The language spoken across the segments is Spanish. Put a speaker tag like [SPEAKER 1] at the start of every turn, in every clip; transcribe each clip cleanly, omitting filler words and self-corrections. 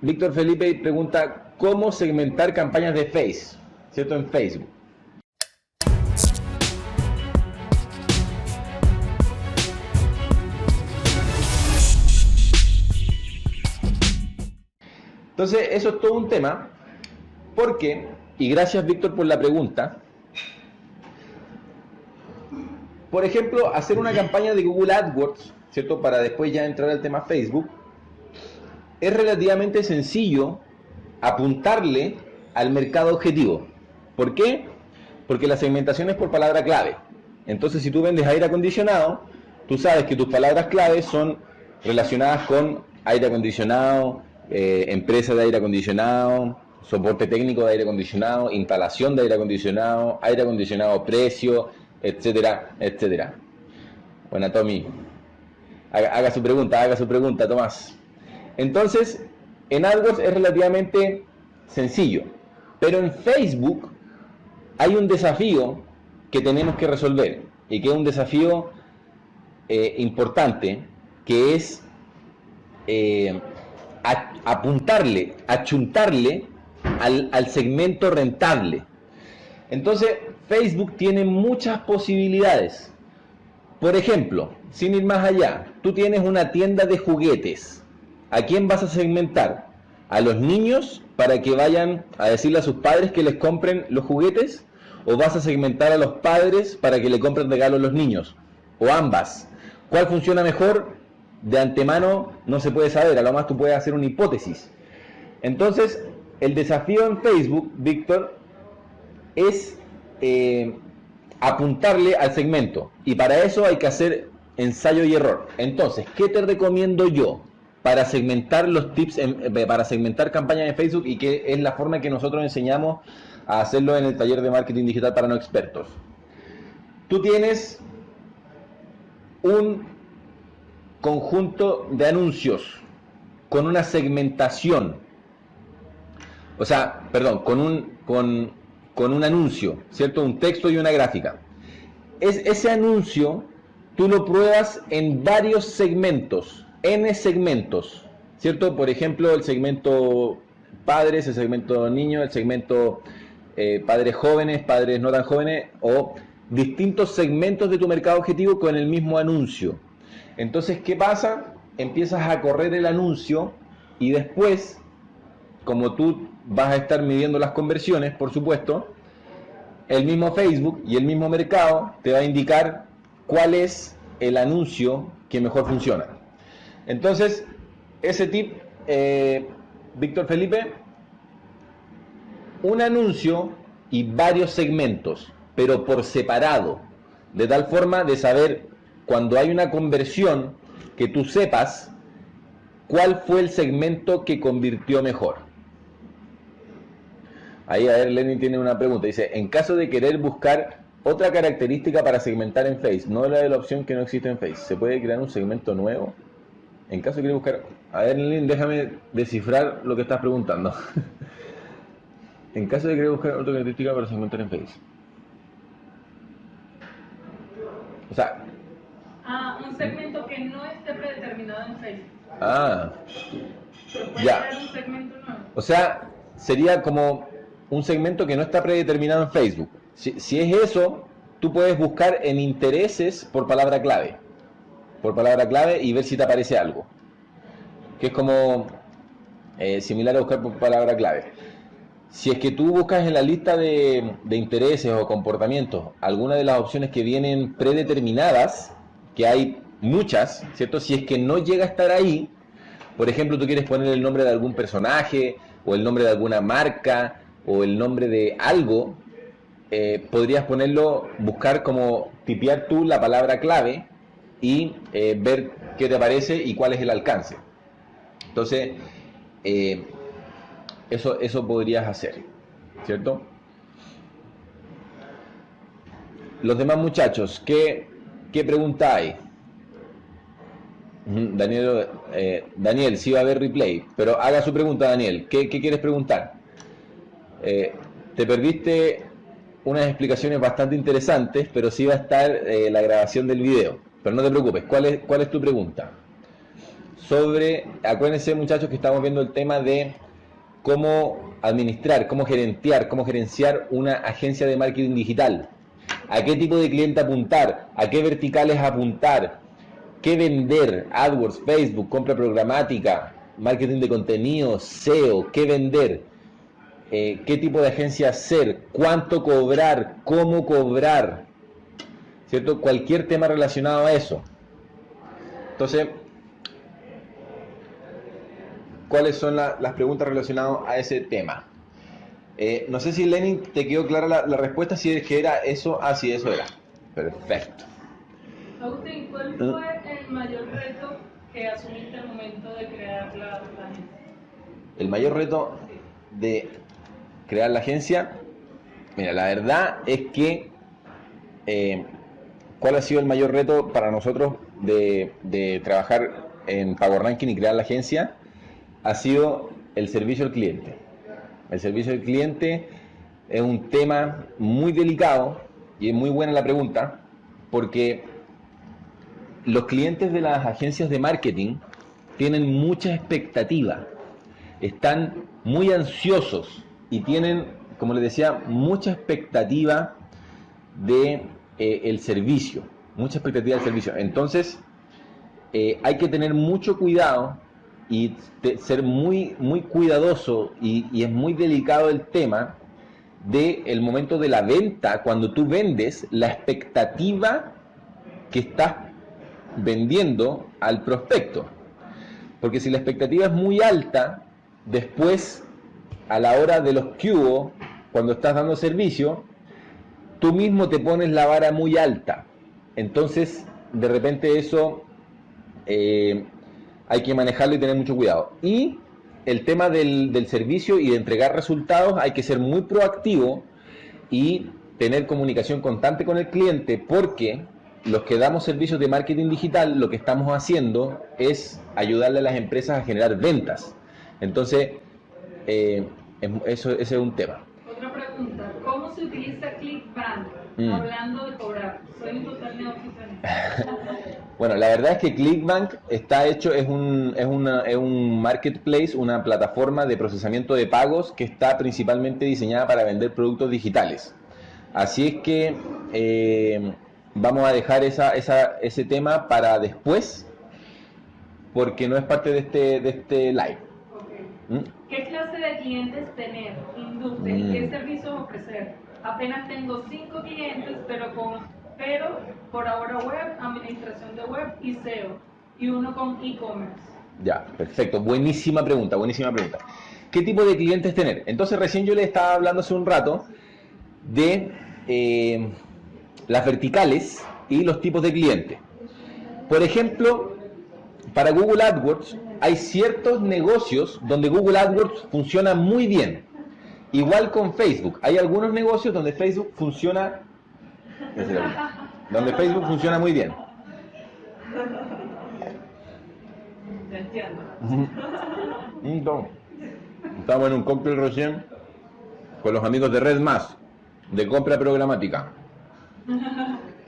[SPEAKER 1] Víctor Felipe pregunta, ¿cómo segmentar campañas de Face? ¿Cierto? En Facebook. Entonces, eso es todo un tema, porque, y gracias Víctor por la pregunta, por ejemplo, hacer una campaña de Google AdWords, ¿cierto? Para después ya entrar al tema Facebook, es relativamente sencillo apuntarle al mercado objetivo. ¿Por qué? Porque la segmentación es por palabra clave. Entonces, si tú vendes aire acondicionado, tú sabes que tus palabras clave son relacionadas con aire acondicionado, empresa de aire acondicionado, soporte técnico de aire acondicionado, instalación de aire acondicionado precio, etcétera, etcétera. Buena, Tommy. Haga su pregunta, Tomás. Entonces, en AdWords es relativamente sencillo, pero en Facebook hay un desafío que tenemos que resolver, y que es un desafío importante, que es apuntarle, achuntarle al segmento rentable. Entonces, Facebook tiene muchas posibilidades. Por ejemplo, sin ir más allá, tú tienes una tienda de juguetes. ¿A quién vas a segmentar? ¿A los niños para que vayan a decirle a sus padres que les compren los juguetes? ¿O vas a segmentar a los padres para que le compren regalos a los niños? ¿O ambas? ¿Cuál funciona mejor? De antemano no se puede saber, a lo más tú puedes hacer una hipótesis. Entonces, el desafío en Facebook, Víctor, es apuntarle al segmento, y para eso hay que hacer ensayo y error. Entonces, ¿qué te recomiendo yo para segmentar los tips, para segmentar campañas en Facebook, y que es la forma que nosotros enseñamos a hacerlo en el taller de marketing digital para no expertos? Tú tienes un conjunto de anuncios con una segmentación, o sea, perdón, con un anuncio, ¿cierto? Un texto y una gráfica. Ese anuncio tú lo pruebas en varios segmentos, N segmentos, ¿cierto? Por ejemplo, el segmento padres, el segmento niños, el segmento padres jóvenes, padres no tan jóvenes, o distintos segmentos de tu mercado objetivo con el mismo anuncio. Entonces, ¿qué pasa? Empiezas a correr el anuncio, y después, como tú vas a estar midiendo las conversiones, por supuesto, el mismo Facebook y el mismo mercado te va a indicar cuál es el anuncio que mejor funciona. Entonces, ese tip, Víctor Felipe, un anuncio y varios segmentos, pero por separado, de tal forma de saber cuando hay una conversión, que tú sepas cuál fue el segmento que convirtió mejor. Ahí, a ver, Lenny tiene una pregunta. Dice, en caso de querer buscar otra característica para segmentar en Face, no la de la opción que no existe en Face, ¿se puede crear un segmento nuevo? En caso de querer buscar... A ver, Lenny, déjame descifrar lo que estás preguntando. En caso de querer buscar otra característica para segmentar en Face. O sea...
[SPEAKER 2] un segmento que no esté predeterminado en Facebook.
[SPEAKER 1] Ya.
[SPEAKER 2] Crear un segmento nuevo.
[SPEAKER 1] O sea, sería como un segmento que no está predeterminado en Facebook. Si es eso, tú puedes buscar en intereses por palabra clave. Por palabra clave, y ver si te aparece algo. Que es como similar a buscar por palabra clave. Si es que tú buscas en la lista de intereses o comportamientos alguna de las opciones que vienen predeterminadas, que hay muchas, ¿cierto? Si es que no llega a estar ahí, por ejemplo, tú quieres poner el nombre de algún personaje, o el nombre de alguna marca, o el nombre de algo, podrías ponerlo, buscar como tipear tú la palabra clave y ver qué te aparece y cuál es el alcance. Entonces, eso podrías hacer, ¿cierto? Los demás muchachos, ¿qué pregunta hay? Daniel, sí va a haber replay, pero haga su pregunta, Daniel. ¿Qué quieres preguntar? Te perdiste unas explicaciones bastante interesantes, pero sí va a estar la grabación del video. Pero no te preocupes, ¿cuál es tu pregunta? sobre, acuérdense muchachos que estamos viendo el tema de cómo administrar, cómo gerenciar una agencia de marketing digital, a qué tipo de cliente apuntar, a qué verticales apuntar, qué vender, AdWords, Facebook, compra programática, marketing de contenido, SEO, qué vender, qué tipo de agencia hacer, cuánto cobrar, cómo cobrar, ¿cierto? Cualquier tema relacionado a eso. Entonces, ¿cuáles son las preguntas relacionadas a ese tema? No sé si Lenin te quedó clara la respuesta, si es que era eso. Ah, sí, eso era. Perfecto.
[SPEAKER 2] Agustín, ¿cuál fue el mayor reto que asumiste al momento de crear la agencia?
[SPEAKER 1] El mayor reto de crear la agencia, mira, la verdad es que ¿cuál ha sido el mayor reto para nosotros de trabajar en Power Ranking y crear la agencia? Ha sido el servicio al cliente. El servicio al cliente es un tema muy delicado y es muy buena la pregunta, porque los clientes de las agencias de marketing tienen mucha expectativa, están muy ansiosos y tienen, como les decía, mucha expectativa de el servicio, mucha expectativa del servicio. Entonces, hay que tener mucho cuidado y ser muy cuidadoso y es muy delicado el tema del momento de la venta. Cuando tú vendes, la expectativa que estás vendiendo al prospecto, porque si la expectativa es muy alta, después a la hora de los QO, cuando estás dando servicio, tú mismo te pones la vara muy alta. Entonces de repente eso hay que manejarlo y tener mucho cuidado. Y el tema del servicio y de entregar resultados, hay que ser muy proactivo y tener comunicación constante con el cliente, porque los que damos servicios de marketing digital, lo que estamos haciendo es ayudarle a las empresas a generar ventas. Entonces, ese es un tema.
[SPEAKER 2] Otra pregunta, ¿cómo se utiliza ClickBank? Hablando de cobrar, soy un total neófito en esto.
[SPEAKER 1] Bueno, la verdad es que ClickBank está hecho, es un marketplace, una plataforma de procesamiento de pagos que está principalmente diseñada para vender productos digitales. Así es que vamos a dejar ese tema para después, porque no es parte de este live.
[SPEAKER 2] Okay. ¿Qué clase de clientes tener? Industria, ¿qué servicios ofrecer? Apenas tengo 5 clientes, pero por ahora web, administración de web y SEO, y uno con e-commerce.
[SPEAKER 1] Ya, perfecto, buenísima pregunta. ¿Qué tipo de clientes tener? Entonces recién yo le estaba hablando hace un rato de las verticales y los tipos de clientes. Por ejemplo, para Google AdWords hay ciertos negocios donde Google AdWords funciona muy bien. Igual con Facebook, hay algunos negocios donde Facebook funciona muy bien.
[SPEAKER 2] Te entiendo.
[SPEAKER 1] Estamos en un cóctel recién con los amigos de Red Más, de compra programática.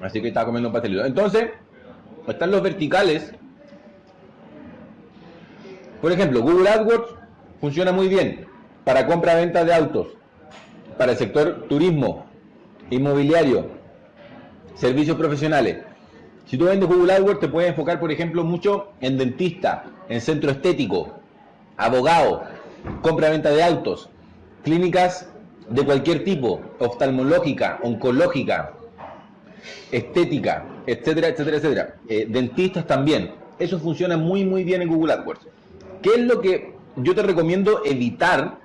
[SPEAKER 1] Así que estaba comiendo un pastelito. Entonces, están los verticales. Por ejemplo, Google AdWords funciona muy bien para compra-venta de autos, para el sector turismo, inmobiliario, servicios profesionales. Si tú vendes Google AdWords, te puedes enfocar, por ejemplo, mucho en dentista, en centro estético, abogado, compra-venta de autos, clínicas de cualquier tipo, oftalmológica, oncológica, estética, etcétera, etcétera, etcétera. Dentistas también. Eso funciona muy bien en Google AdWords. ¿Qué es lo que yo te recomiendo evitar?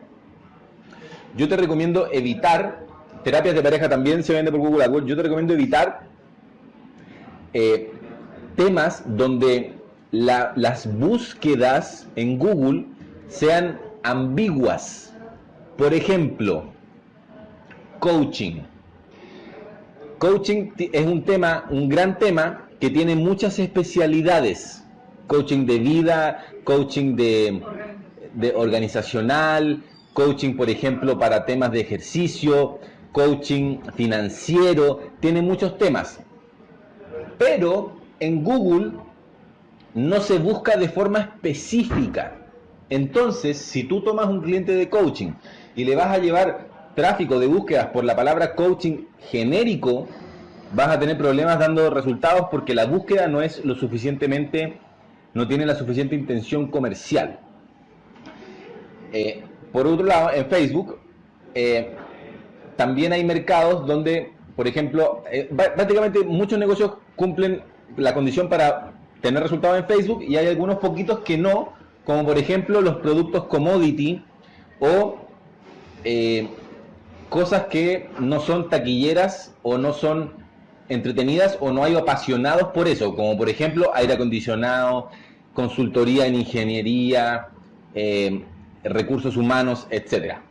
[SPEAKER 1] Yo te recomiendo evitar, terapias de pareja también se vende por Google AdWords, yo te recomiendo evitar temas donde las búsquedas en Google sean ambiguas. Por ejemplo, coaching. Coaching es un gran tema que tiene muchas especialidades. Coaching de vida, coaching de organizacional, coaching, por ejemplo, para temas de ejercicio, coaching financiero, tiene muchos temas. Pero en Google no se busca de forma específica. Entonces, si tú tomas un cliente de coaching y le vas a llevar tráfico de búsquedas por la palabra coaching genérico, vas a tener problemas dando resultados porque la búsqueda no es lo suficientemente, no tiene la suficiente intención comercial. Por otro lado, en Facebook también hay mercados donde, por ejemplo, prácticamente muchos negocios cumplen la condición para tener resultados en Facebook y hay algunos poquitos que no, como por ejemplo los productos commodity o cosas que no son taquilleras o no son entretenidas o no hay apasionados por eso, como por ejemplo aire acondicionado, consultoría en ingeniería, recursos humanos, etcétera.